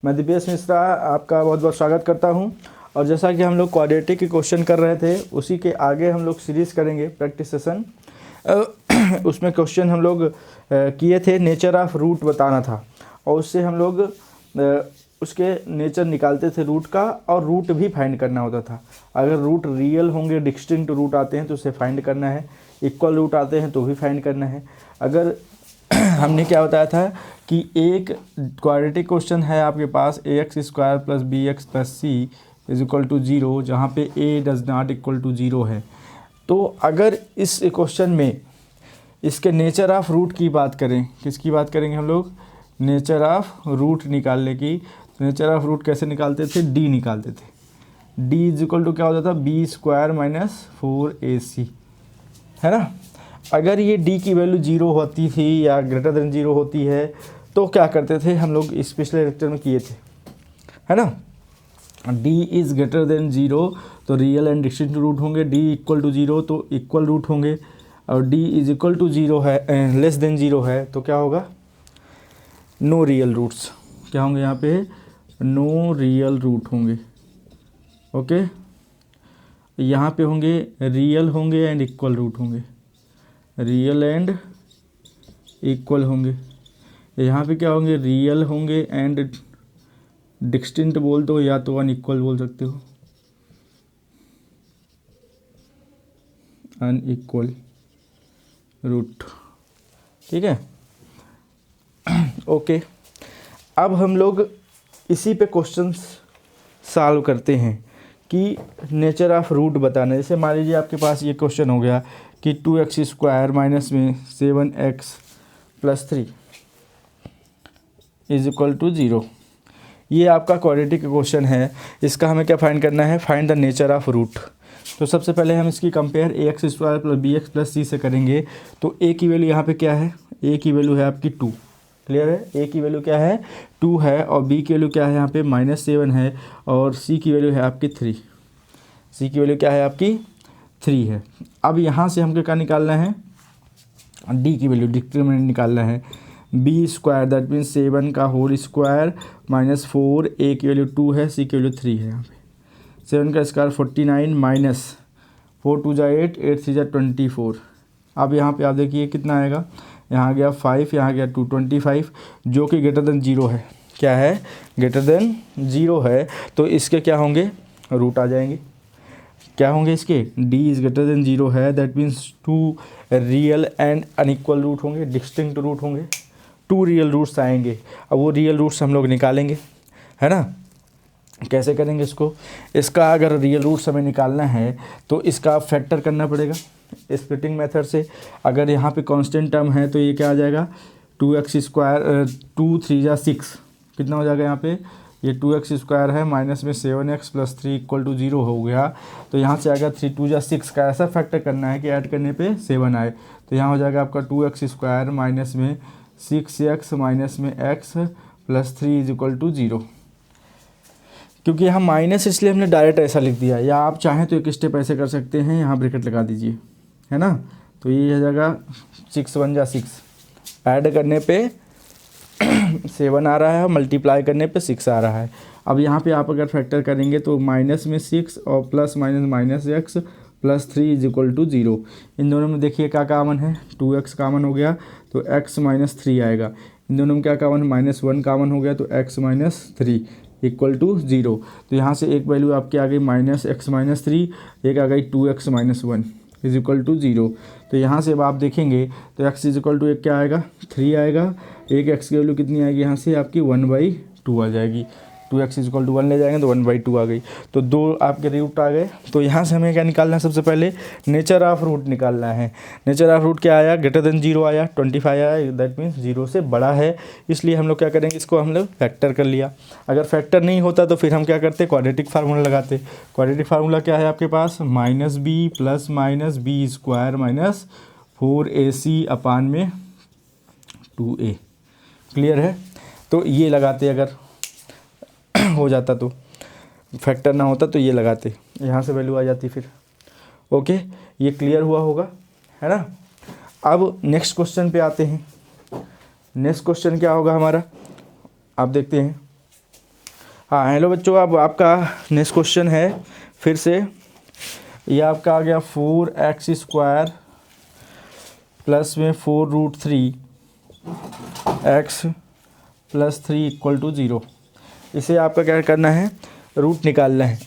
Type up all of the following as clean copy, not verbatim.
मैं दिव्येश मिश्रा आपका बहुत बहुत स्वागत करता हूं। और जैसा कि हम लोग क्वाड्रेटिक के क्वेश्चन कर रहे थे, उसी के आगे हम लोग सीरीज़ करेंगे प्रैक्टिस सेशन। उसमें क्वेश्चन हम लोग किए थे, नेचर ऑफ रूट बताना था और उससे हम लोग उसके नेचर निकालते थे रूट का, और रूट भी फाइंड करना होता था। अगर रूट रियल होंगे, डिस्टिंक्ट रूट आते हैं तो उसे फाइंड करना है, इक्वल रूट आते हैं तो भी फाइंड करना है। अगर हमने क्या बताया था कि एक क्वाड्रेटिक क्वेश्चन है आपके पास, ax² + bx + c = 0, जहाँ पे a does not equal to 0 है। तो अगर इस क्वेश्चन में इसके नेचर ऑफ रूट की बात करें, किसकी बात करेंगे हम लोग? नेचर ऑफ रूट निकालने की। नेचर ऑफ रूट कैसे निकालते थे? d निकालते थे। d = क्या होता था? b² - 4ac, है ना। अगर ये d की वैल्यू 0 होती थी या ग्रेटर देन 0 होती है तो क्या करते थे हम लोग? इस पिछले लेक्चर में किए थे, है ना। d इज़ ग्रेटर देन 0 तो रियल एंड डिस्टिंक्ट रूट होंगे, d = 0 तो इक्वल रूट होंगे, और d = 0 है, लेस देन 0 है तो क्या होगा? No real roots. क्या होंगे यहाँ पे? नो रियल रूट होंगे। ओके, यहाँ पे होंगे रियल होंगे एंड इक्वल रूट होंगे, रियल एंड इक्वल होंगे। यहाँ पे क्या होंगे? रियल होंगे एंड डिस्टिंक्ट बोल दो या तो अनइक्वल बोल सकते हो, अनइक्वल रूट। ठीक है, ओके। अब हम लोग इसी पे क्वेश्चंस सॉल्व करते हैं कि नेचर ऑफ रूट बताना। जैसे मान लीजिए आपके पास ये क्वेश्चन हो गया कि 2x² माइनस में 7x + 3 = 0। ये आपका क्वाड्रेटिक क्वेश्चन है। इसका हमें क्या फाइंड करना है? Find the nature of root. तो सबसे पहले हम इसकी कंपेयर ax² + bx + c से करेंगे। तो a की वैल्यू यहाँ पे क्या है? a की वैल्यू है आपकी 2। क्लियर है? a की वैल्यू क्या है? 2 है। और b की वैल्यू क्या है यहाँ पे? -7 है। और c की वैल्यू है आपकी 3। c की वैल्यू क्या है आपकी? 3 है। अब यहाँ से हमको क्या निकालना है? d की वैल्यू, डिटरमिनेंट निकालना है। b² दैट मीन्स 7 का होल स्क्वायर -4, a की वैल्यू 2 है, c की वैल्यू 3 है। यहाँ पे 7 का स्क्वायर 49 माइनस 4 2 = 8, 8 3 = 24। अब यहाँ पे आप देखिए कितना आएगा? यहाँ गया 5, यहाँ गया 2, 25, जो कि ग्रेटर देन 0 है। क्या है? ग्रेटर देन 0 है। तो इसके क्या होंगे? रूट आ जाएंगे। क्या होंगे इसके? d इज़ ग्रेटर देन 0 है, that means 2 real and unequal root होंगे, डिस्टिंक्ट रूट होंगे, 2 रियल रूट्स आएंगे। अब वो रियल रूट्स हम लोग निकालेंगे, है ना। कैसे करेंगे इसको? इसका अगर रियल रूट्स हमें निकालना है तो इसका फैक्टर करना पड़ेगा स्प्लिटिंग मेथड से। अगर यहाँ पे कांस्टेंट टर्म है तो ये क्या आ जाएगा? 2x², 2 3 = 6, कितना हो जाएगा यहाँ पे? ये 2x² है, माइनस में 7x + 3 = 0 हो गया। तो यहाँ से आएगा 3 2 = 6 का ऐसा फैक्टर करना है कि ऐड करने पे 7 आए। तो यहाँ हो जाएगा आपका 2x² माइनस में 6x माइनस में x + 3 = 0। क्योंकि यहाँ माइनस इसलिए हमने डायरेक्ट ऐसा लिख दिया, या आप चाहें तो एक स्टेप ऐसे कर सकते हैं, यहाँ ब्रैकेट लगा दीजिए, है ना। तो ये हो जाएगा 6 1 = 6, ऐड करने पे 7 आ रहा है, मल्टीप्लाई करने पे 6 आ रहा है। अब यहाँ पे आप अगर फैक्टर करेंगे तो माइनस में 6 और प्लस माइनस x + 3 = 0। इन दोनों में देखिए क्या कामन है? 2x कामन हो गया तो x - 3 आएगा। इन दोनों में क्या कामन है? -1 कामन हो गया तो x - 3 = 0। तो यहाँ से एक वैल्यू आपकी आ गई -x - 3, एक आ गई 2x - 1 = 0। तो यहाँ से अब आप देखेंगे तो x = एक क्या आएगा? 3 आएगा। एक x की वैल्यू कितनी आएगी? यहाँ से आपकी 1/2 आ जाएगी। 2x = 1 ले जाएंगे तो 1/2 आ गई। तो 2 आपके रूट आ गए। तो यहाँ से हमें क्या निकालना है? सबसे पहले नेचर ऑफ रूट निकालना है। नेचर ऑफ रूट क्या आया? ग्रेटर देन 0 आया, 25 आया, दैट मीन्स 0 से बड़ा है। इसलिए हम लोग क्या करेंगे? इसको हम लोग फैक्टर कर लिया। अगर फैक्टर नहीं होता तो फिर हम क्या करते? क्वाड्रेटिक फार्मूला लगाते। क्वाड्रेटिक फार्मूला क्या है आपके पास? -b + -b² - 4ac अपान में 2a। क्लियर है? तो ये लगाते, अगर हो जाता तो, फैक्टर ना होता तो ये लगाते, यहाँ से वैल्यू आ जाती फिर। ओके, ये क्लियर हुआ होगा, है ना। अब नेक्स्ट क्वेश्चन पे आते हैं। नेक्स्ट क्वेश्चन क्या होगा हमारा? आप देखते हैं। हाँ हेलो बच्चों, अब आपका नेक्स्ट क्वेश्चन है फिर से। ये आपका आ गया 4x² प्लस में 4√3x प्लस 3 = 0। इसे आपका क्या करना है, रूट निकालना है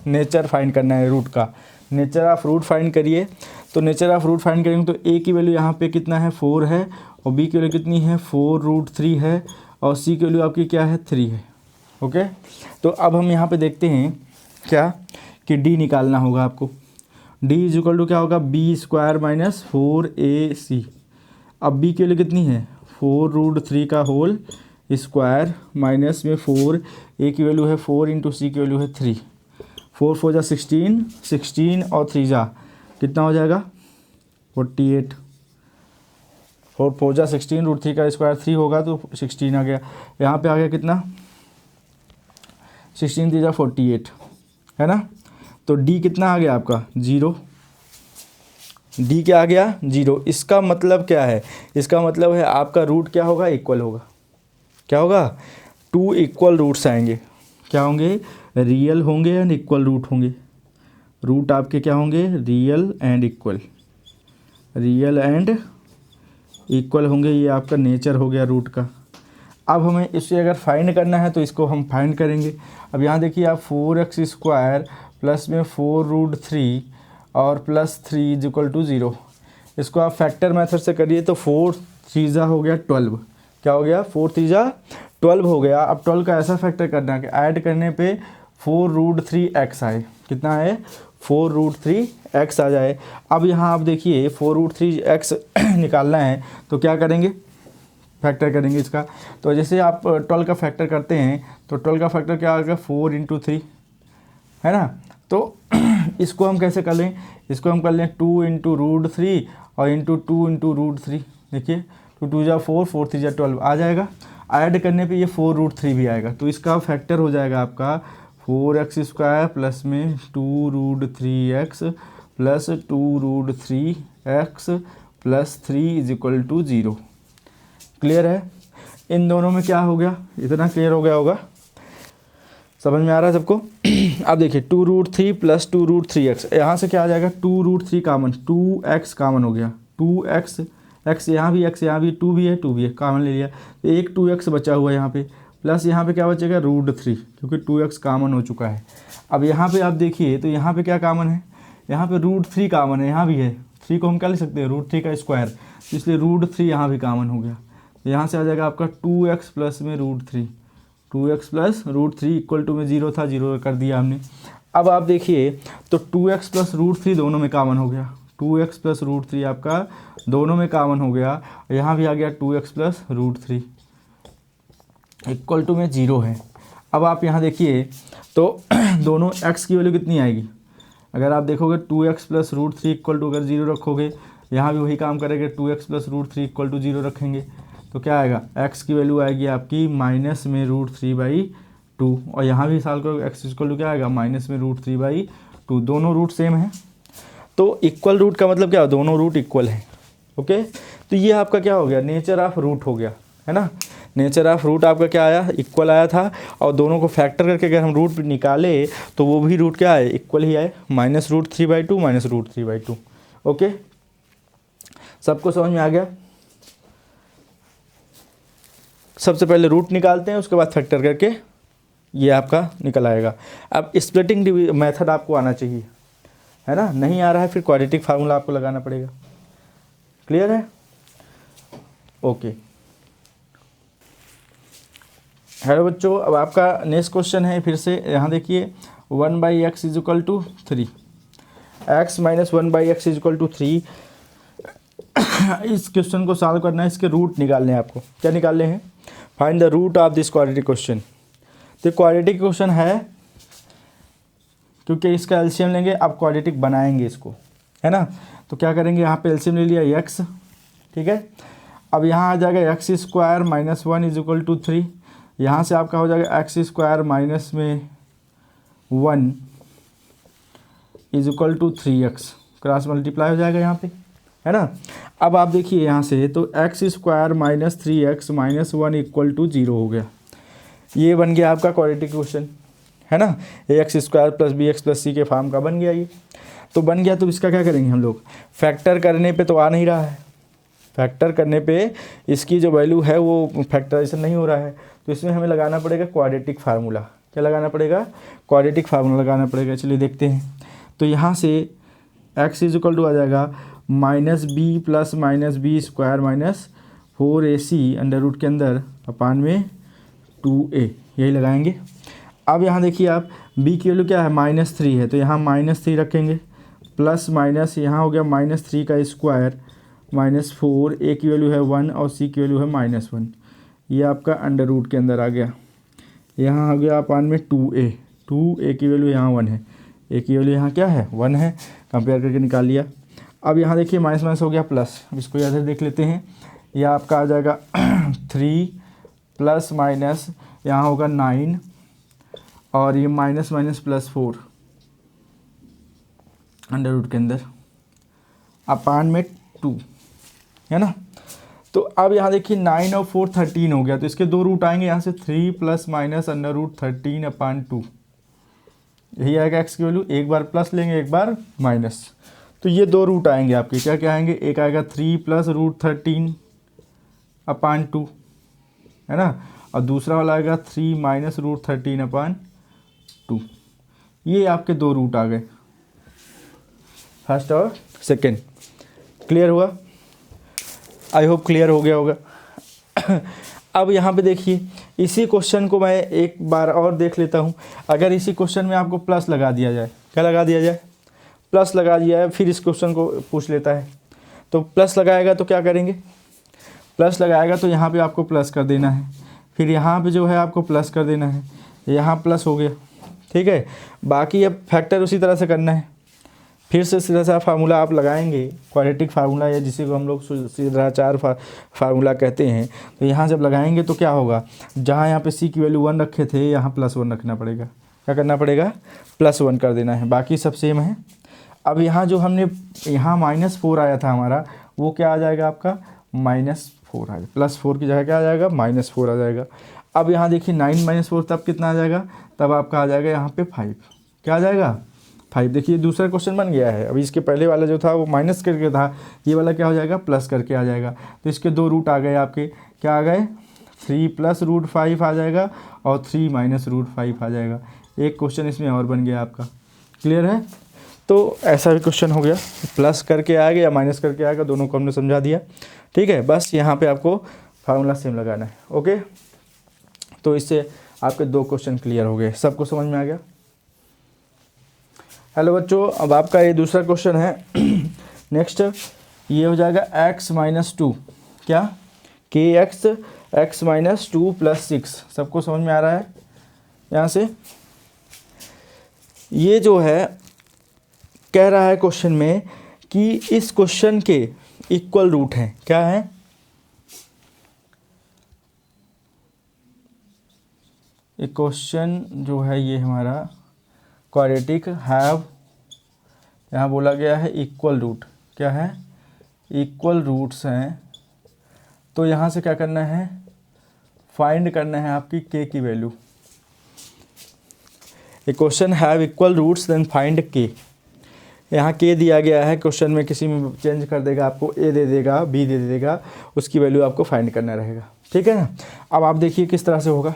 नेचर फाइंड करना है रूट का। नेचर ऑफ रूट फाइंड करिए। तो नेचर ऑफ रूट फाइंड करेंगे तो a की वैल्यू यहाँ पे कितना है 4 है, और b की वैल्यू कितनी है 4√3 है, और c की वैल्यू आपकी क्या है 3 है। ओके, तो अब हम यहाँ पे देखते हैं क्या कि d निकालना होगा आपको। d = क्या होगा b² - 4ac। अब b की वैल्यू कितनी है 4√3 का होल स्क्वायर माइनस में 4, a की वैल्यू है 4 × c की वैल्यू है 3। 4 4 जा 16, 16 और 3 जा कितना हो जाएगा 48। 4 4 जा 16, √3 का स्क्वायर 3 होगा तो 16 आ गया। यहाँ पे आ गया कितना 16 3 जा 48 है ना। तो d कितना आ गया आपका 0। d क्या आ गया 0। इसका मतलब क्या है, इसका मतलब है आपका रूट क्या होगा इक्वल होगा। क्या होगा 2 इक्वल रूट्स आएंगे। क्या होंगे रियल होंगे एंड इक्वल रूट होंगे। रूट आपके क्या होंगे real and equal, real and equal होंगे। ये आपका नेचर हो गया रूट का। अब हमें इसे अगर फाइंड करना है तो इसको हम फाइंड करेंगे। अब यहाँ देखिए आप 4x² प्लस में 4√3 और प्लस 3 = 0। इसको आप फैक्टर मेथड से करिए तो 4 3 जा हो गया 12। क्या हो गया 4 3 जा 12 हो गया। अब 12 का ऐसा फैक्टर करना है कि ऐड करने पे 4√3x आए। कितना है 4√3x आ जाए। अब यहाँ आप देखिए 4√3x निकालना है तो क्या करेंगे फैक्टर करेंगे इसका। तो जैसे आप 12 का फैक्टर करते हैं तो 12 का फैक्टर क्या आएगा 4 × 3 है ना। तो इसको हम कैसे कर लें, इसको हम कर लें 2 × √3 और × 2 × √3। देखिए 2 2 जा 4, 4 3 जा 12 आ जाएगा। ऐड करने पे ये 4√3 भी आएगा। तो इसका फैक्टर हो जाएगा आपका 4x² प्लस में 2√3x plus 2√3x plus 3 = 0। Clear है। इन दोनों में क्या हो गया, इतना क्लियर हो गया होगा, समझ में आ रहा है सबको। अब देखिए 2√3 प्लस 2√3x, यहाँ से क्या आ जाएगा 2√3 कामन, 2x कामन हो गया। 2x x यहाँ भी, x यहाँ भी, 2 भी है 2 भी है, कामन ले लिया तो एक 2x बचा हुआ है यहाँ पे। प्लस यहाँ पे क्या बचेगा √3 क्योंकि 2x कामन हो चुका है। अब यहाँ पे आप देखिए तो यहाँ पे क्या कामन है, यहाँ पे √3 कामन है, यहाँ भी है। 3 को हम क्या लिख सकते हैं √3 का स्क्वायर, तो इसलिए √3 यहाँ भी कामन हो गया। तो यहाँ से आ जाएगा आपका 2x प्लस में √3, 2x प्लस √3 = में 0 था, 0 कर दिया हमने। अब आप देखिए तो 2x प्लस √3 दोनों में कामन हो गया। 2x प्लस √3 आपका दोनों में कामन हो गया। यहाँ भी आ गया 2x प्लस √3 = में 0 है। अब आप यहाँ देखिए तो दोनों x की वैल्यू कितनी आएगी, अगर आप देखोगे 2x प्लस √3 = अगर 0 रखोगे, यहाँ भी वही काम करेंगे 2x प्लस √3 = 0 रखेंगे तो क्या आएगा x की वैल्यू आएगी आपकी माइनस में √3/2, और यहाँ भी साल को x = क्या आएगा माइनस में √3/2। दोनों रूट सेम है तो इक्वल रूट का मतलब क्या है दोनों रूट इक्वल है। ओके, तो ये आपका क्या हो गया नेचर ऑफ रूट हो गया है ना। नेचर ऑफ रूट आपका क्या आया इक्वल आया था, और दोनों को फैक्टर करके अगर हम रूट निकाले तो वो भी रूट क्या आए इक्वल ही आए, माइनस √3/2 माइनस √3/2। ओके, सबको समझ में आ गया। सबसे पहले रूट निकालते हैं, उसके बाद फैक्टर करके ये आपका निकल आएगा। अब स्प्लिटिंग मेथड आपको आना चाहिए है ना, नहीं आ रहा है फिर क्वाड्रेटिक फार्मूला आपको लगाना पड़ेगा। क्लियर है। ओके हेलो बच्चों, अब आपका नेक्स्ट क्वेश्चन है फिर से। यहाँ देखिए 1/x = 3, x - 1/x = 3। इस क्वेश्चन को सॉल्व करना है, इसके रूट निकालने हैं आपको। क्या निकालने हैं, find the root of this quadratic question. तो क्वाड्रेटिक क्वेश्चन है क्योंकि इसका एलसीएम लेंगे, अब क्वाड्रेटिक बनाएंगे इसको है ना। तो क्या करेंगे, यहाँ पे एलसीएम ले लिया x, ठीक है। अब यहाँ आ जाएगा x² - 1 = 3। यहाँ से आपका हो जाएगा x² माइनस में 1 = 3x, क्रॉस मल्टीप्लाई हो जाएगा यहाँ पे है ना। अब आप देखिए यहाँ से तो x² - 3x - 1 = 0 हो गया। ये बन गया आपका क्वाड्रेटिक क्वेश्चन, है ना, ax² + bx + c के फॉर्म का बन गया ये। तो बन गया, तो इसका क्या करेंगे हम लोग, फैक्टर करने पे तो आ नहीं रहा है, फैक्टर करने पे इसकी जो वैल्यू है वो फैक्टराइजेशन नहीं हो रहा है, तो इसमें हमें लगाना पड़ेगा क्वाड्रेटिक फार्मूला। क्या लगाना पड़ेगा, क्वाड्रेटिक फार्मूला लगाना पड़ेगा। चलिए देखते हैं। तो यहाँ से x = आ जाएगा -b + -b² - 4ac under root के अंदर अपान में 2a, यही लगाएंगे। अब यहाँ देखिए आप, b की वैल्यू क्या है, -3 है, तो यहाँ -3 रखेंगे, प्लस माइनस यहाँ हो गया -3 का स्क्वायर -4, a की वैल्यू है 1 और c की वैल्यू है -1, ये आपका अंडर रूट के अंदर आ गया। यहाँ हो गया अपान में 2a की वैल्यू यहाँ 1 है, a की वैल्यू यहाँ क्या है 1 है, कंपेयर करके निकाल लिया। अब यहाँ देखिए माइनस माइनस हो गया प्लस, अब इसको इधर देख लेते हैं। यह आपका आ जाएगा 3 प्लस माइनस यहाँ होगा 9 और ये माइनस माइनस +4 अंडर रूट के अंदर अपान में 2, है ना। तो अब यहाँ देखिए 9 और 4 13 हो गया, तो इसके 2 रूट आएंगे यहाँ से, 3 + -√13 अपान 2, यही आएगा x की वैल्यू। एक बार प्लस लेंगे, एक बार माइनस, तो ये 2 रूट आएंगे आपके, क्या क्या आएंगे, एक आएगा 3 + √13 अपान 2, है ना, और दूसरा वाला आएगा 3 - √13 अपान 2। ये आपके 2 रूट आ गए, फर्स्ट और सेकेंड। क्लियर हुआ, आई होप क्लियर हो गया होगा। अब यहाँ पे देखिए, इसी क्वेश्चन को मैं एक बार और देख लेता हूँ। अगर इसी क्वेश्चन में आपको प्लस लगा दिया जाए, क्या लगा दिया जाए, प्लस लगा दिया है, फिर इस क्वेश्चन को पूछ लेता है, तो प्लस लगाएगा तो क्या करेंगे, प्लस लगाएगा तो यहाँ पे आपको प्लस कर देना है, फिर यहाँ पे जो है आपको प्लस कर देना है, यहाँ प्लस हो गया, ठीक है। बाकी अब फैक्टर उसी तरह से करना है, फिर से सीधा सा फार्मूला आप लगाएंगे, क्वाड्रेटिक फार्मूला, या जिसे को हम लोग सीधा फार्मूला कहते हैं। तो यहाँ जब लगाएंगे तो क्या होगा, जहाँ यहाँ पे c की वैल्यू 1 रखे थे, यहाँ +1 रखना पड़ेगा, क्या करना पड़ेगा, +1 कर देना है, बाकी सब सेम है। अब यहाँ जो हमने यहाँ -4 आया था हमारा, वो क्या आ जाएगा आपका -4 आ जाएगा, +4 की जगह क्या आ जाएगा -4 आ जाएगा। अब यहाँ देखिए 9 - 4 तब कितना आ जाएगा, तब आपका आ जाएगा यहाँ पे 5, क्या आ जाएगा 5। देखिए दूसरा क्वेश्चन बन गया है, अभी इसके पहले वाला जो था वो माइनस करके था, ये वाला क्या हो जाएगा प्लस करके आ जाएगा। तो इसके 2 रूट आ गए आपके, क्या आ गए 3 + √5 आ जाएगा और 3 - √5 आ जाएगा। एक क्वेश्चन इसमें और बन गया आपका, क्लियर है। तो ऐसा भी क्वेश्चन हो गया, प्लस करके आएगा या माइनस करके आएगा, दोनों को हमने समझा दिया, ठीक है। बस यहाँ पे आपको फार्मूला सेम लगाना है, ओके। तो इससे आपके 2 क्वेश्चन क्लियर हो गए, सबको समझ में आ गया। हेलो बच्चों, अब आपका ये दूसरा क्वेश्चन है। नेक्स्ट ये हो जाएगा x - 2, क्या kx x - 2 + 6, सबको समझ में आ रहा है। यहाँ से ये जो है कह रहा है क्वेश्चन में कि इस क्वेश्चन के इक्वल रूट हैं, क्या है, एक क्वेश्चन जो है ये हमारा क्वाड्रेटिक हैव, यहाँ बोला गया है इक्वल रूट, क्या है इक्वल रूट्स हैं। तो यहाँ से क्या करना है, फाइंड करना है आपकी k की value. A question have equal roots then find k। यहाँ k दिया गया है, क्वेश्चन में किसी में चेंज कर देगा, आपको a दे देगा, b दे देगा, उसकी वैल्यू आपको फाइंड करना रहेगा, ठीक है ना। अब आप देखिए किस तरह से होगा।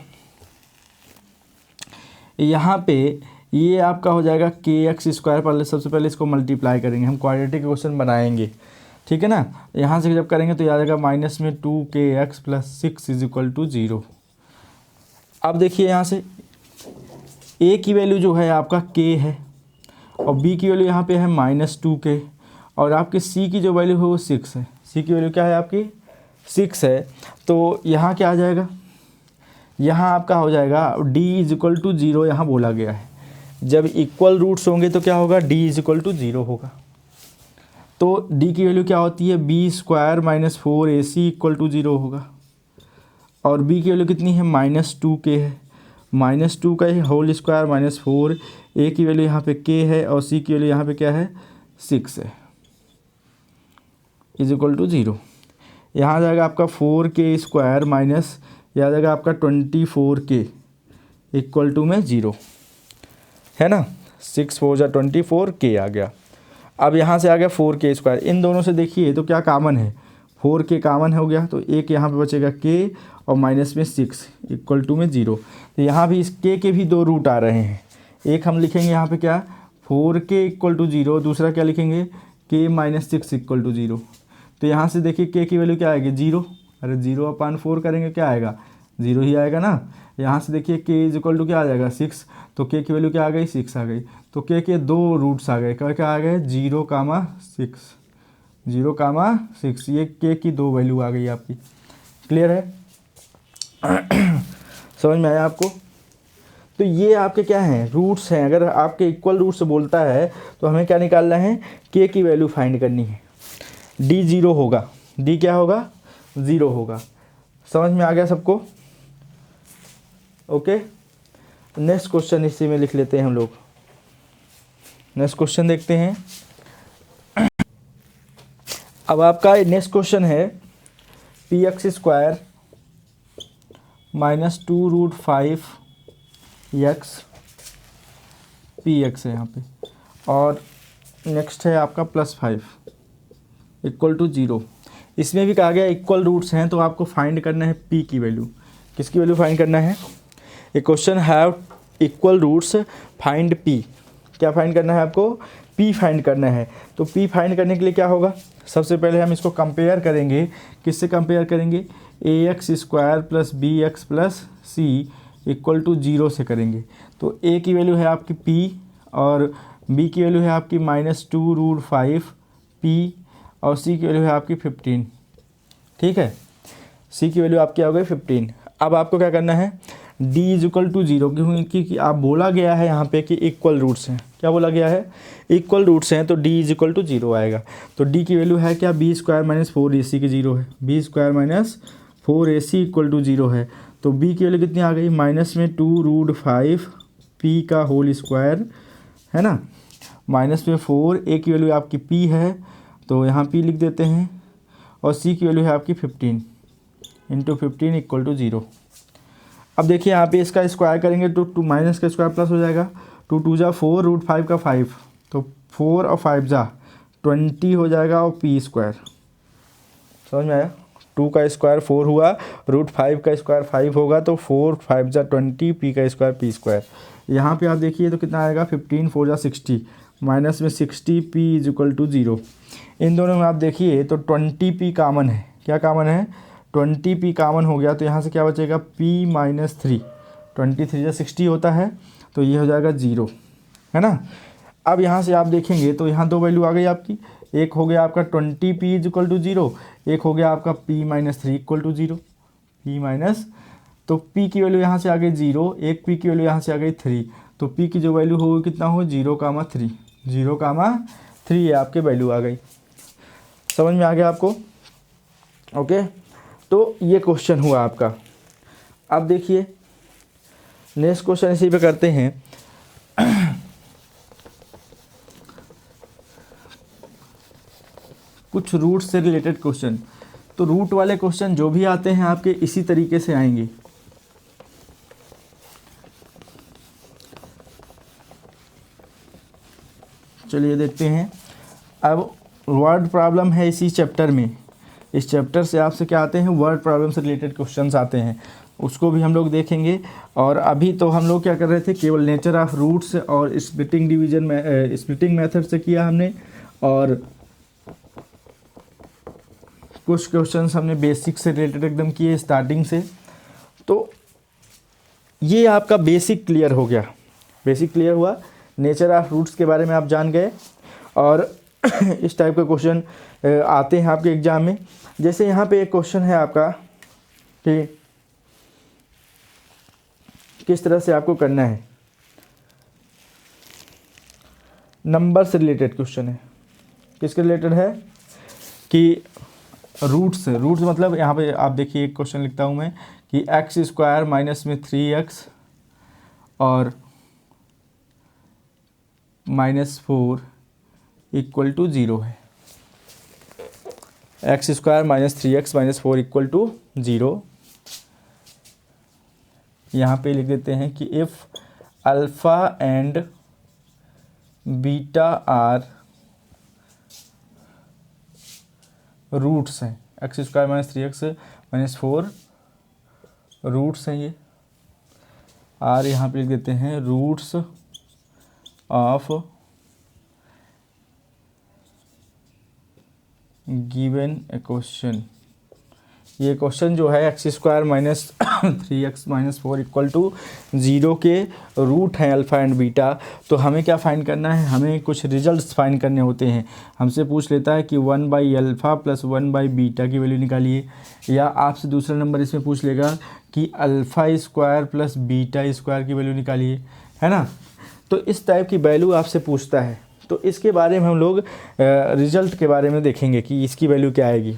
यहाँ पे ये आपका हो जाएगा kx², पहले सबसे पहले इसको मल्टीप्लाई करेंगे, हम क्वाड्रेटिक क्वेश्चन बनाएंगे, ठीक है ना। यहाँ से जब करेंगे तो ये आ जाएगा -2kx + 6 = 0। अब देखिए यहाँ से a की वैल्यू जो है आपका k है और b की वैल्यू यहाँ पे है -2k और आपके c की जो वैल्यू है वो 6 है। c की वैल्यू क्या है आपकी 6 है। तो यहाँ क्या आ जाएगा, यहाँ आपका हो जाएगा d = 0, यहाँ बोला गया है जब इक्वल रूट्स होंगे तो क्या होगा, d = 0 होगा। तो d की वैल्यू क्या होती है, b² - 4ac = 0 होगा और b की वैल्यू कितनी है -2k है, -2 का होल स्क्वायर -4, a की वैल्यू यहाँ पे k है और c की वैल्यू यहाँ पे क्या है 6 है, = 0। यहाँ आ जाएगा आपका 4k² माइनस, यह आ जाएगा आपका 24k इक्वल टू में 0, है ना। 6 4 जा 24 के आ गया। अब यहाँ से आ गया 4k²। इन दोनों से देखिए तो क्या कॉमन है, 4k कॉमन हो गया, तो एक यहाँ पे बचेगा k और माइनस में 6 इक्वल टू में 0। तो यहाँ भी इस k के भी दो रूट आ रहे हैं। एक हम लिखेंगे यहाँ पे क्या, 4k इक्वल टू 0, दूसरा क्या लिखेंगे, k माइनस 6 इक्वल टू 0। तो यहाँ से देखिए k की वैल्यू क्या आएगी, 0। अरे 0/4 करेंगे क्या आएगा, 0 ही आएगा ना। यहाँ से देखिए k इज इक्वल टू क्या आ जाएगा, 6। तो k की वैल्यू क्या आ गई, 6 आ गई। तो k के दो रूट्स आ गए, क्या क्या आ गए, 0,6, 0,6। ये k की दो वैल्यू आ गई आपकी। क्लियर है? समझ में आया आपको? तो ये आपके क्या हैं, रूट्स हैं। अगर आपके इक्वल रूट्स बोलता है तो हमें क्या निकालना है, k की वैल्यू फाइंड करनी है। d 0 होगा, d क्या होगा, 0 होगा। समझ में आ गया सबको? ओके, नेक्स्ट क्वेश्चन इसी में लिख लेते हैं हम लोग। नेक्स्ट क्वेश्चन देखते हैं। अब आपका नेक्स्ट क्वेश्चन है px² माइनस 2√5x px है यहाँ पे, और नेक्स्ट है आपका +5 इक्वल टू 0। इसमें भी कहा गया इक्वल रूट्स हैं, तो आपको फाइंड करना है p की वैल्यू। किसकी वैल्यू फाइंड करना है, a question have equal roots, find p। क्या फाइंड करना है आपको, p फाइंड करना है। तो p फाइंड करने के लिए क्या होगा, सबसे पहले हम इसको कंपेयर करेंगे। किससे कंपेयर करेंगे, ax² plus bx plus c equal to 0 से करेंगे। तो a की वैल्यू है आपकी p और b की वैल्यू है आपकी -2√5p और c की वैल्यू है आपकी 15। ठीक है, c की वैल्यू आपकी आ गई 15। अब आपको क्या करना है, d इज इक्वल टू 0, क्योंकि आप बोला गया है यहाँ पे कि इक्वल रूट्स हैं। क्या बोला गया है, इक्वल रूट्स हैं, तो d इज इक्वल टू 0 आएगा। तो d की वैल्यू है क्या, b² माइनस 4ac की 0 है, b² minus 4ac equal to 0 है। तो b की वैल्यू कितनी आ गई, माइनस में 2√5p का होल स्क्वायर, है ना, माइनस में 4, a की वैल्यू आपकी p है तो यहाँ p लिख देते हैं, और c की वैल्यू है आपकी 15 इंटू 15 इक्वल टू 0। अब देखिए यहाँ पे इसका स्क्वायर करेंगे तो 2 माइनस का स्क्वायर प्लस हो जाएगा, 2 2 जा 4, √5 का 5, तो 4 और 5 जा 20 हो जाएगा, और p स्क्वायर। समझ में आया, 2 का स्क्वायर 4 हुआ, √5 का स्क्वायर 5 होगा, तो 4 5 जा 20, p का स्क्वायर p स्क्वायर। यहाँ पे आप देखिए तो कितना आएगा, 15 4 जा 60, माइनस में 60, p इज इक्वल टू 0। इन दोनों में आप देखिए तो 20p कॉमन है। क्या कॉमन है, 20p कॉमन हो गया, तो यहाँ से क्या बचेगा, p माइनस 3, 23 जा 60 होता है, तो ये हो जाएगा 0, है ना। अब यहाँ से आप देखेंगे तो यहाँ दो वैल्यू आ गई आपकी, एक हो गया आपका 20p इज इक्वल टू 0, एक हो गया आपका p minus 3 equal to 0, p minus, तो p की वैल्यू यहाँ से आ गई 0, एक p की वैल्यू यहाँ से आ गई 3, तो p की जो वैल्यू होगी कितना हो, 0,3, 0,3 ये आपके वैल्यू आ गई। समझ में आ गया आपको? ओके, तो ये क्वेश्चन हुआ आपका। अब देखिए नेक्स्ट क्वेश्चन इसी पे करते हैं। कुछ रूट से रिलेटेड क्वेश्चन। तो रूट वाले क्वेश्चन जो भी आते हैं आपके इसी तरीके से आएंगे। चलिए देखते हैं। अब वर्ड प्रॉब्लम है इसी चैप्टर में। इस चैप्टर से आपसे क्या आते हैं, वर्ड प्रॉब्लम से रिलेटेड क्वेश्चंस आते हैं, उसको भी हम लोग देखेंगे। और अभी तो हम लोग क्या कर रहे थे, केवल नेचर ऑफ रूट्स और स्प्लिटिंग डिवीजन में स्प्लिटिंग मेथड से किया हमने, और कुछ क्वेश्चंस हमने बेसिक से रिलेटेड एकदम किए स्टार्टिंग से। तो ये आपका बेसिक क्लियर हो गया, बेसिक क्लियर हुआ, नेचर ऑफ रूट्स के बारे में आप जान गए। और इस टाइप के क्वेश्चन आते हैं आपके एग्जाम में। जैसे यहाँ पे एक क्वेश्चन है आपका कि किस तरह से आपको करना है, नंबर से रिलेटेड क्वेश्चन है। किसके रिलेटेड है कि रूट्स मतलब यहाँ पे आप देखिए एक क्वेश्चन लिखता हूँ मैं कि x² माइनस में 3x और -4 इक्वल टू 0 है। x² minus 3x minus 4 equal to 0, यहाँ पे लिख देते हैं कि if alpha and beta are roots हैं, x square minus 3x minus 4 roots हैं ये, आर यहाँ पे लिख देते हैं roots of given a question. ये क्वेश्चन जो है x square minus 3x minus 4 equal to 0 के रूट हैं अल्फ़ा एंड बीटा। तो हमें क्या फाइंड करना है, हमें कुछ रिजल्ट्स फाइंड करने होते हैं। हमसे पूछ लेता है कि 1/अल्फ़ा प्लस 1/बीटा की वैल्यू निकालिए, या आपसे दूसरा नंबर इसमें पूछ लेगा कि alpha square plus beta square की वैल्यू निकालिए, है ना। तो इस टाइप की वैल्यू आपसे पूछता है, तो इसके बारे में हम लोग रिजल्ट के बारे में देखेंगे कि इसकी वैल्यू क्या आएगी।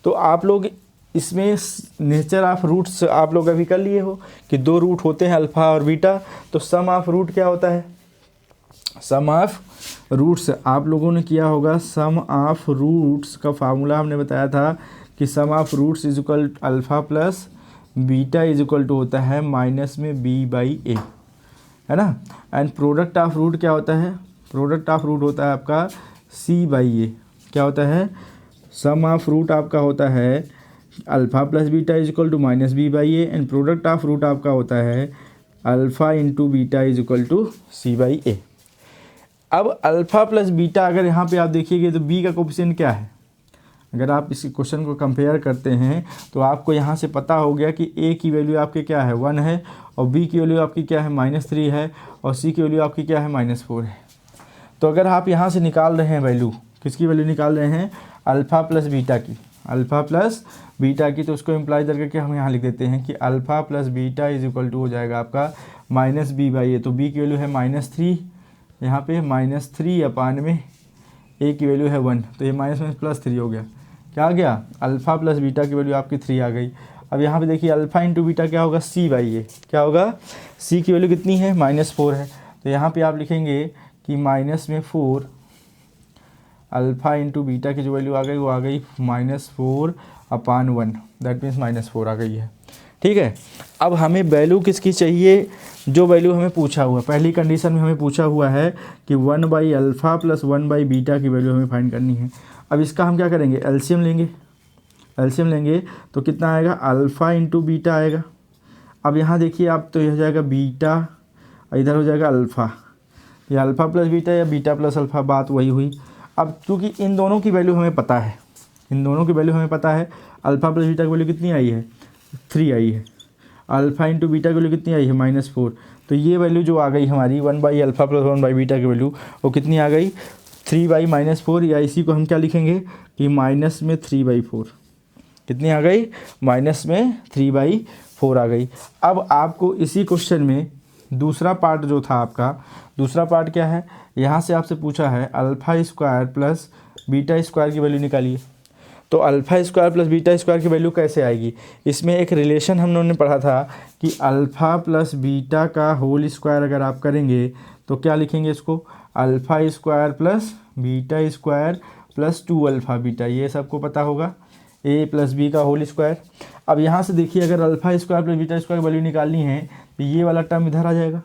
तो आप लोग इसमें नेचर ऑफ रूट्स आप लोग अभी कर लिए हो कि 2 रूट होते हैं अल्फ़ा और बीटा, तो सम ऑफ रूट क्या होता है, सम ऑफ रूट्स आप लोगों ने किया होगा। सम ऑफ रूट्स का फार्मूला हमने बताया था कि sum of roots is equal alpha plus beta is equal to होता है माइनस में b/a, है ना। एंड प्रोडक्ट ऑफ रूट क्या होता है, प्रोडक्ट ऑफ रूट होता है आपका c/a। क्या होता है, सम ऑफ रूट आपका होता है alpha plus beta is equal to minus b/a, and product of root आपका होता है alpha into beta is equal to c/a। अब अल्फ़ा प्लस बीटा अगर यहाँ पे आप देखिएगा तो b का कोफिशिएंट क्या है, अगर आप इस क्वेश्चन को कंपेयर करते हैं तो आपको यहाँ से पता हो गया कि a की वैल्यू आपके क्या है 1 है, और b की वैल्यू आपकी क्या है -3 है, और c की वैल्यू आपकी क्या है -4 है। तो अगर आप यहाँ से निकाल रहे हैं वैल्यू, किसकी वैल्यू निकाल रहे हैं, अल्फ़ा प्लस बीटा की, अल्फ़ा प्लस बीटा की, तो उसको इम्प्लाई करके हम यहाँ लिख देते हैं कि alpha plus beta is equal to हो जाएगा आपका -b/a। तो b की वैल्यू है -3, यहाँ पे -3 अपान में a की वैल्यू है 1, तो ये माइनस में +3 हो गया। क्या आ गया, अल्फ़ा प्लस बीटा की वैल्यू आपकी 3 आ गई। अब यहाँ पे देखिए अल्फ़ा इंटू बीटा क्या होगा, c/a। क्या होगा, c की वैल्यू कितनी है, -4 है, तो यहाँ पे आप लिखेंगे कि -4 अल्फ़ा इंटू बीटा की जो वैल्यू आ गई वो आ गई -4 अपान 1, दैट मीन्स -4 आ गई है। ठीक है, अब हमें वैल्यू किसकी चाहिए, जो वैल्यू हमें पूछा हुआ, पहली कंडीशन में हमें पूछा हुआ है कि 1/अल्फ़ा प्लस 1/बीटा की वैल्यू हमें फाइंड करनी है। अब इसका हम क्या करेंगे, एलसीएम लेंगे, एलसीएम लेंगे तो कितना आएगा, अल्फ़ा इंटू बीटा आएगा। अब यहाँ देखिए आप, तो यह हो जाएगा बीटा, इधर हो जाएगा अल्फ़ा, या अल्फ़ा प्लस बीटा या बीटा प्लस अल्फ़ा, बात वही हुई। अब क्योंकि इन दोनों की वैल्यू हमें पता है, इन दोनों की वैल्यू हमें पता है, अल्फ़ा प्लस बीटा की वैल्यू कितनी आई है, 3 आई है, अल्फ़ा इंटू बीटा की वैल्यू कितनी आई है, -4। तो ये वैल्यू जो आ गई हमारी 1/अल्फ़ा प्लस 1/बीटा की वैल्यू, वो कितनी आ गई, 3/-4, या इसी को हम क्या लिखेंगे कि -3/4। कितनी आ गई, -3/4 आ गई। अब आपको इसी क्वेश्चन में दूसरा पार्ट जो था आपका, दूसरा पार्ट क्या है, यहाँ से आपसे पूछा है alpha square plus beta square की वैल्यू निकालिए। तो alpha square plus beta square की वैल्यू कैसे आएगी, इसमें एक रिलेशन हम लोगों ने पढ़ा था कि अल्फ़ा प्लस बीटा का होल स्क्वायर अगर आप करेंगे तो क्या लिखेंगे इसको, alpha square plus beta square plus 2 beta, ये सबको पता होगा, a प्लस बी का होल स्क्वायर। अब यहाँ से देखिए अगर alpha square plus beta square की वैल्यू निकालनी है तो ये वाला टर्म इधर आ जाएगा,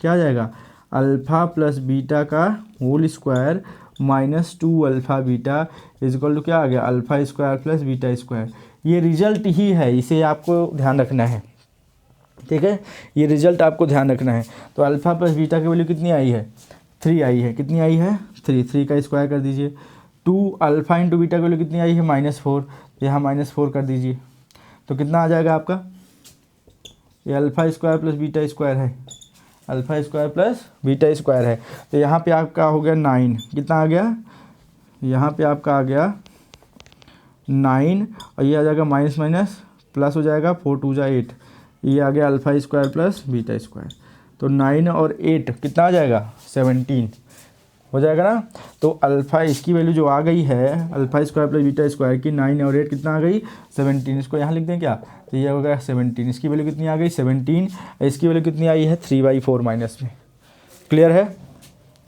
क्या आ जाएगा, अल्फ़ा प्लस बीटा का whole square -2 beta is equal to क्या आ गया, alpha square plus beta square. ये रिजल्ट ही है, इसे आपको ध्यान रखना है, ठीक है, ये रिजल्ट आपको ध्यान रखना है। तो अल्फ़ा प्लस बीटा की वैल्यू कितनी आई है, 3 आई है, कितनी आई है, 3 का स्क्वायर कर दीजिए। 2 अल्फ़ा इंटू बीटा की वैल्यू कितनी आई है, -4, तो यहाँ -4 कर दीजिए, तो कितना आ जाएगा आपका, ये alpha square plus beta square है, alpha square plus beta square है, तो यहाँ पे आपका हो गया 9, कितना आ गया, यहाँ पे आपका आ गया 9, और ये आ जाएगा माइनस माइनस प्लस हो जाएगा, 4 2 8, ये आ गया alpha square plus beta square. तो 9 और 8 कितना आ जाएगा, 17 हो जाएगा ना। तो अल्फ़ा इसकी वैल्यू जो आ गई है alpha square plus beta square की, 9 और 8 कितना आ गई, 17। इसको यहाँ लिख दें क्या, तो ये हो गया 17, इसकी वैल्यू कितनी आ गई 17, इसकी वैल्यू कितनी आई है 3/4 माइनस में। क्लियर है,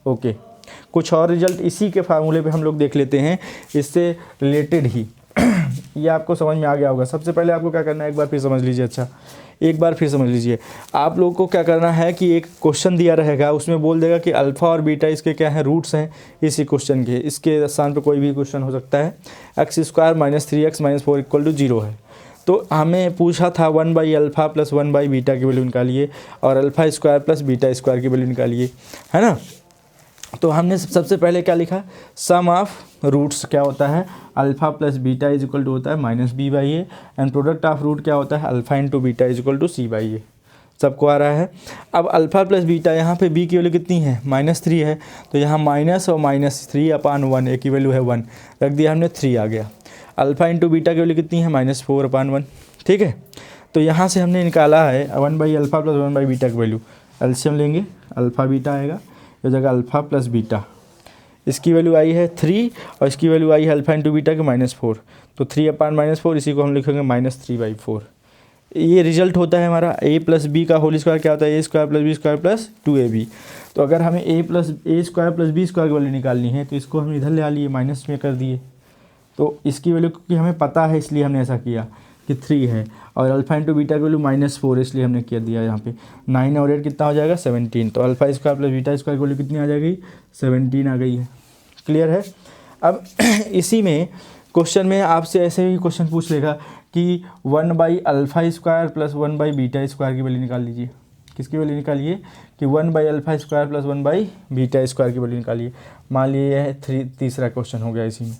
ओके। कुछ और रिजल्ट इसी के फार्मूले पे हम लोग देख लेते हैं, इससे रिलेटेड ही ये आपको समझ में आ गया होगा। सबसे पहले आपको क्या करना है, एक बार फिर समझ लीजिए। अच्छा, एक बार फिर समझ लीजिए। आप लोगों को क्या करना है कि एक क्वेश्चन दिया रहेगा, उसमें बोल देगा कि अल्फ़ा और बीटा इसके क्या हैं, रूट्स हैं इसी क्वेश्चन के। इसके स्थान पे कोई भी क्वेश्चन हो सकता है। X square minus 3x minus 4 equal to 0 है। तो हमें पूछा था 1/अल्फ़ा प्लस 1/बीटा की वैल्यू निकालिए और alpha square plus beta square की वैल्यू निकालिए, है ना। तो हमने सबसे पहले क्या लिखा, सम ऑफ रूट्स क्या होता है, alpha plus beta is equal to होता है minus b by a, and product of root क्या होता है, alpha into beta is equal to c by a. सबको आ रहा है। अब अल्फ़ा प्लस बीटा, यहाँ पे बी की वैल्यू कितनी है, -3 है, तो यहाँ माइनस और -3/1, ए की वैल्यू है 1, रख दिया हमने, 3 आ गया। अल्फ़ा इंटू बीटा की वैल्यू कितनी है, -4/1, ठीक है। तो यहाँ से हमने निकाला है 1/अल्फ़ा प्लस 1/बीटा की वैल्यू, एलसीएम लेंगे, अल्फ़ा बीटा आएगा, हो जाएगा अल्फ़ा प्लस बीटा, इसकी वैल्यू आई है 3 और इसकी वैल्यू आई है अल्फ़ा इंटू बीटा की -4, तो 3/-4, इसी को हम लिखेंगे -3/4। ये रिजल्ट होता है हमारा a प्लस बी का होल स्क्वायर क्या होता है, a square plus b square plus 2ab। तो अगर हमें a square plus b square की वैल्यू निकालनी है तो इसको हम इधर ले आ लिए, माइनस में कर दिए। तो इसकी वैल्यू क्योंकि हमें पता है इसलिए हमने ऐसा किया कि 3 है, और अल्फ़ा इंटू बीटा की वैल्यू -4 इसलिए हमने किया दिया यहाँ पे। 9 और 8 कितना हो जाएगा, 17। तो alpha square plus beta square की वैल्यू कितनी आ जाएगी, 17 आ गई है। क्लियर है। अब इसी में क्वेश्चन में आपसे ऐसे ही क्वेश्चन पूछ लेगा कि 1/अल्फ़ा स्क्वायर प्लस 1/बीटा स्क्वायर की वैल्यू निकाल लीजिए। किसकी वैल्यू निकालिए कि 1/अल्फ़ा स्क्वायर प्लस 1/बीटा स्क्वायर की वैल्यू निकालिए। मान लिए यह तीसरा क्वेश्चन हो गया इसी में।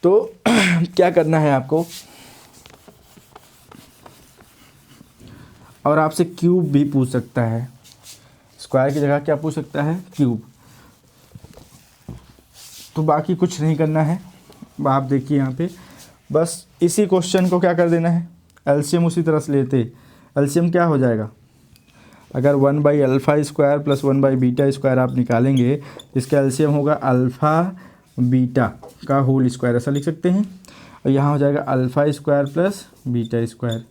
तो क्या करना है आपको, और आपसे क्यूब भी पूछ सकता है, स्क्वायर की जगह क्या पूछ सकता है, क्यूब। तो बाकी कुछ नहीं करना है, आप देखिए यहाँ पे बस इसी क्वेश्चन को क्या कर देना है, एलसीएम उसी तरह से लेते। एलसीएम क्या हो जाएगा, अगर 1/अल्फ़ा स्क्वायर प्लस 1/बीटा स्क्वायर आप निकालेंगे, इसका एलसीएम होगा अल्फ़ा बीटा का होल स्क्वायर, ऐसा लिख सकते हैं। और यहाँ हो जाएगा alpha square plus beta square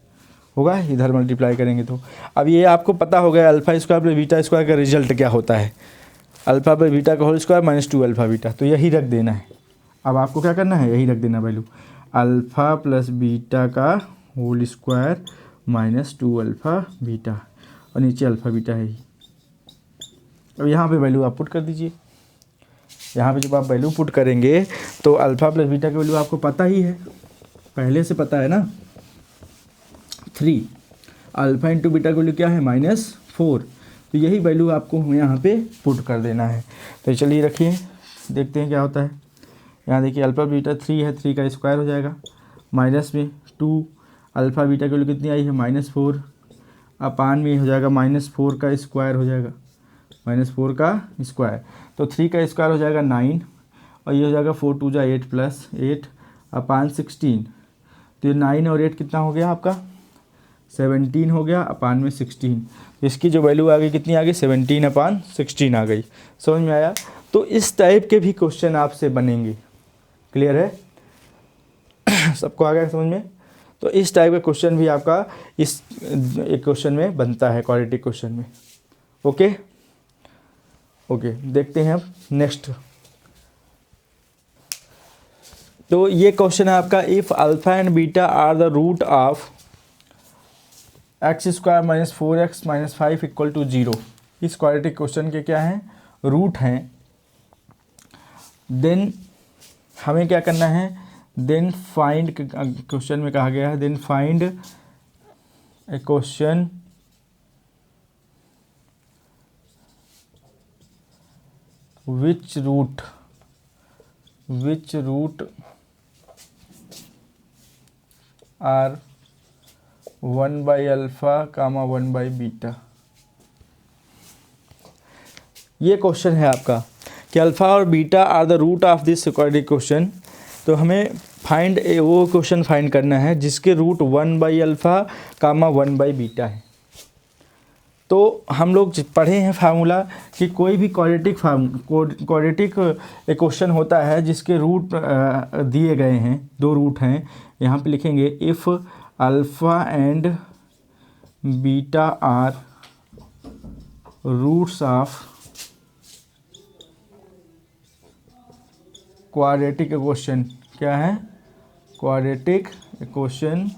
होगा, इधर मल्टीप्लाई करेंगे तो। अब ये आपको पता हो गया alpha square plus beta square का रिजल्ट क्या होता है, अल्फ़ा प्लस बीटा का होल स्क्वायर -2 अल्फ़ा बीटा, तो यही रख देना है। अब आपको क्या करना है, यही रख देना वैल्यू, अल्फ़ा प्लस बीटा का होल स्क्वायर -2 अल्फ़ा बीटा, और नीचे अल्फ़ा बीटा है ही। अब यहाँ पे वैल्यू आप पुट कर दीजिए। यहाँ पे जब आप वैल्यू पुट करेंगे तो अल्फ़ा प्लस बीटा की वैल्यू आपको पता ही है, पहले से पता है ना, 3। अल्फ़ा इंटू बीटा की वैल्यू क्या है, -4। तो यही वैल्यू आपको यहाँ पे पुट कर देना है। तो चलिए रखिए, देखते हैं क्या होता है। यहाँ देखिए अल्फ़ा बीटा 3 है, 3 का स्क्वायर हो जाएगा, माइनस में 2, अल्फ़ा बीटा की वैल्यू कितनी आई है, -4, अपान में हो जाएगा -4 का स्क्वायर हो जाएगा, -4 का स्क्वायर, तो 3 का स्क्वायर हो जाएगा 9, और ये हो जाएगा 4 2 जा 8 प्लस 8 अपान 16। तो ये 9 और 8 कितना हो गया आपका, 17 हो गया, अपान में 16। इसकी जो वैल्यू आ गई कितनी आ गई, 17/16 आ गई। समझ में आया। तो इस टाइप के भी क्वेश्चन आपसे बनेंगे। क्लियर है, सबको आ गया समझ में। तो इस टाइप का क्वेश्चन भी आपका इस एक क्वेश्चन में बनता है, क्वाड्रेटिक क्वेश्चन में। ओके ओके, देखते हैं अब नेक्स्ट। तो ये क्वेश्चन है आपका, if alpha and beta are the root of x² - 4x - 5 equal to 0। इस क्वाड्रेटिक क्वेश्चन के क्या हैं, रूट हैं। देन हमें क्या करना है, देन फाइंड, क्वेश्चन में कहा गया है then find a question which root are 1/अल्फ़ा, 1/बीटा। ये क्वेश्चन है आपका कि अल्फ़ा और beta are the root of this quadratic question. तो हमें फाइंड वो क्वेश्चन फाइंड करना है जिसके रूट 1/अल्फ़ा, 1/बीटा है। तो हम लोग पढ़े हैं फार्मूला कि कोई भी क्वाड्रेटिक क्वेश्चन होता है जिसके रूट दिए गए हैं, 2 रूट हैं। यहाँ पे लिखेंगे if alpha and beta are roots of quadratic question, क्या है, क्वाड्रेटिक इक्वेशन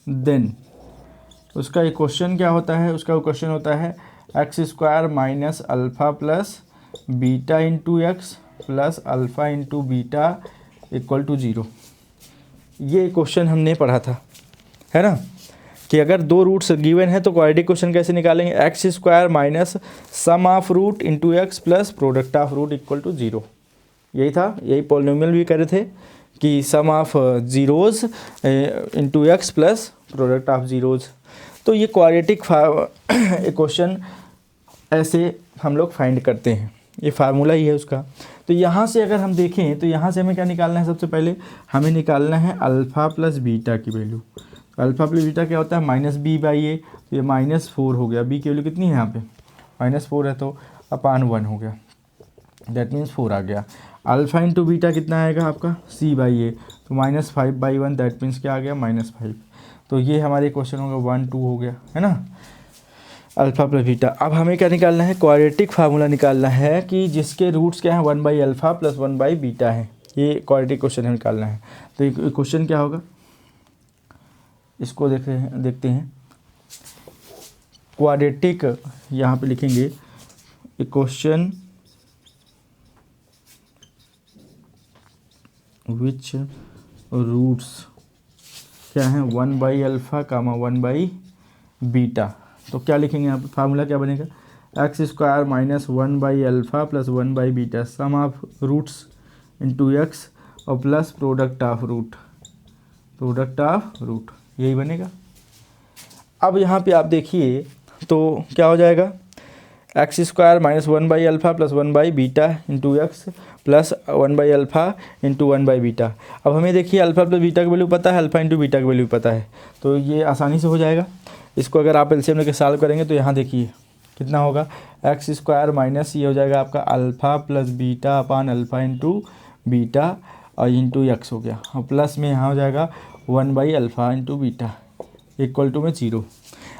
देन उसका इक्वेशन क्या होता है, उसका इक्वेशन होता है x square minus alpha plus beta into x plus alpha into beta equal to 0। ये क्वेश्चन हमने पढ़ा था, है ना, कि अगर दो रूट्स गिवन है तो क्वाड्रेटिक क्वेश्चन कैसे निकालेंगे, x square minus sum of root into x plus product of root equal to 0। यही था, यही पॉलिनोमियल भी करे थे कि sum of zeros into x plus product of zeros. तो ये क्वाड्रेटिक इक्वेशन ऐसे हम लोग फाइंड करते हैं, ये फार्मूला ही है उसका। तो यहाँ से अगर हम देखें तो यहाँ से हमें क्या निकालना है, सबसे पहले हमें निकालना है अल्फ़ा प्लस बीटा की वैल्यू। अल्फ़ा प्लस बीटा क्या होता है, माइनस बी बाई ए, तो ये -4 हो गया। बी की वैल्यू कितनी है यहाँ पे, -4 है, तो अपान 1 हो गया, दैट मीन्स 4 आ गया। अल्फ़ा इंटू बीटा कितना आएगा आपका, सी बाई ए, तो -5/1, दैट मीन्स क्या आ गया, -5। तो ये हमारे क्वेश्चन होगा 1 2 हो गया, है ना, अल्फ़ा प्लस बीटा। अब हमें क्या निकालना है, क्वाड्रेटिक फार्मूला निकालना है कि जिसके रूट्स क्या है 1/अल्फ़ा प्लस 1/बीटा है। ये क्वाड्रेटिक क्वेश्चन निकालना है। तो ये क्वेश्चन क्या होगा, इसको देखते हैं। क्वाड्रेटिक यहाँ पे लिखेंगे इक्वेशन विच रूट्स क्या है 1/अल्फ़ा कामा 1/बीटा। तो क्या लिखेंगे यहाँ पे, फार्मूला क्या बनेगा, एक्स स्क्वायर माइनस 1/अल्फ़ा प्लस 1/बीटा sum of roots into x और प्लस प्रोडक्ट ऑफ रूट, यही बनेगा। अब यहाँ पे आप देखिए तो क्या हो जाएगा, एक्स स्क्वायर माइनस 1/अल्फ़ा प्लस 1/बीटा इंटू एक्स प्लस 1/अल्फ़ा इंटू 1/बीटा। अब हमें देखिए अल्फ़ा प्लस बीटा की वैल्यू पता है, अल्फ़ा इंटू बीटा की वैल्यू पता है, तो ये आसानी से हो जाएगा। इसको अगर आप एलसीएम लेके सॉल्व करेंगे तो यहाँ देखिए कितना होगा, एक्स स्क्वायर माइनस ये हो जाएगा आपका alpha plus beta upon alpha into beta और इंटू एक्स हो गया, और प्लस में यहाँ हो जाएगा 1/अल्फ़ा इंटू बीटा इक्वल टू में 0।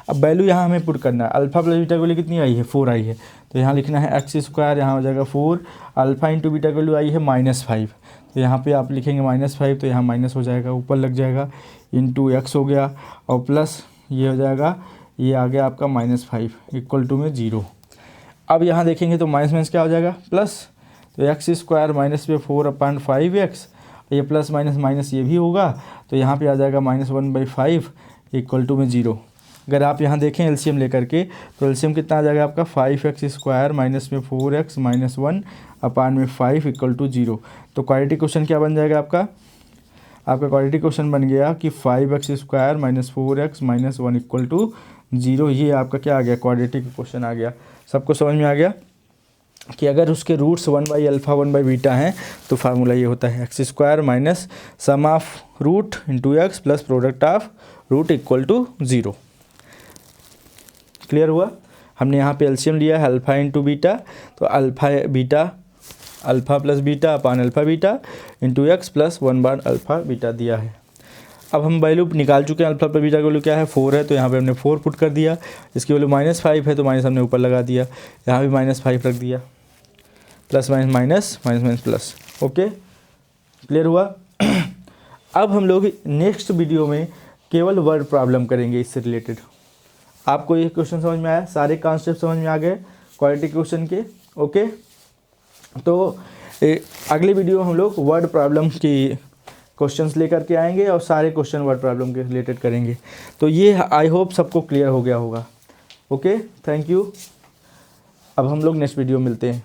अब वैल्यू यहाँ हमें पुट करना है, अल्फ़ा प्लस बीटा की वैल्यू कितनी आई है, 4 आई है, तो यहाँ लिखना है एक्स स्क्वायर, यहाँ हो जाएगा 4, अल्फ़ा इंटू बीटा की वैल्यू आई है -5, तो यहाँ पे आप लिखेंगे -5, तो यहाँ माइनस हो जाएगा, ऊपर लग जाएगा, इंटू एक्स हो गया, और प्लस ये हो जाएगा, ये आ गया आपका -5 इक्वल टू में 0। अब यहाँ देखेंगे तो माइनस क्या हो जाएगा, प्लस, तो एक्स स्क्वायर माइनस पे 4/5x, ये प्लस माइनस माइनस ये भी होगा, तो यहाँ पे आ जाएगा -1/5 इक्वल टू में 0। अगर आप यहाँ देखें एलसीएम लेकर के, तो एलसीएम कितना आ जाएगा आपका 5x स्क्वायर माइनस में 4x माइनस 1 अपान में 5 इक्वल टू 0। तो क्वाड्रेटिक क्वेश्चन क्या बन जाएगा आपका क्वाड्रेटिक क्वेश्चन बन गया कि 5x square minus 4x minus 1 equal to 0। ये आपका क्या आ गया, क्वाड्रेटिक क्वेश्चन आ गया। सबको समझ में आ गया कि अगर उसके रूट्स 1/अल्फ़ा 1/बीटा हैं तो फार्मूला ये होता है x square minus sum of root into x plus product of root equal to 0। Clear हुआ। हमने यहाँ पे एलसीएम लिया है अल्फ़ा इंटू बीटा, तो alpha plus beta upon alpha beta into x plus 1/अल्फ़ा बीटा दिया है। अब हम वैल्यू निकाल चुके हैं, अल्फ़ा प्लस बीटा की वैल्यू क्या है 4 है, तो यहाँ पे हमने 4 पुट कर दिया। इसकी वैल्यू -5 है तो माइनस हमने ऊपर लगा दिया, यहाँ भी -5 रख दिया, plus minus minus minus minus plus. Okay, clear हुआ। अब हम लोग नेक्स्ट वीडियो में केवल वर्ड प्रॉब्लम करेंगे इससे रिलेटेड। आपको ये क्वेश्चन समझ में आया, सारे कॉन्सेप्ट समझ में आ गए क्वाड्रेटिक क्वेश्चन के। ओके, तो अगले वीडियो हम लोग वर्ड प्रॉब्लम की क्वेश्चंस लेकर के आएंगे और सारे क्वेश्चन वर्ड प्रॉब्लम के रिलेटेड करेंगे। तो ये आई होप सबको क्लियर हो गया होगा। Okay, thank you. अब हम लोग नेक्स्ट वीडियो मिलते हैं।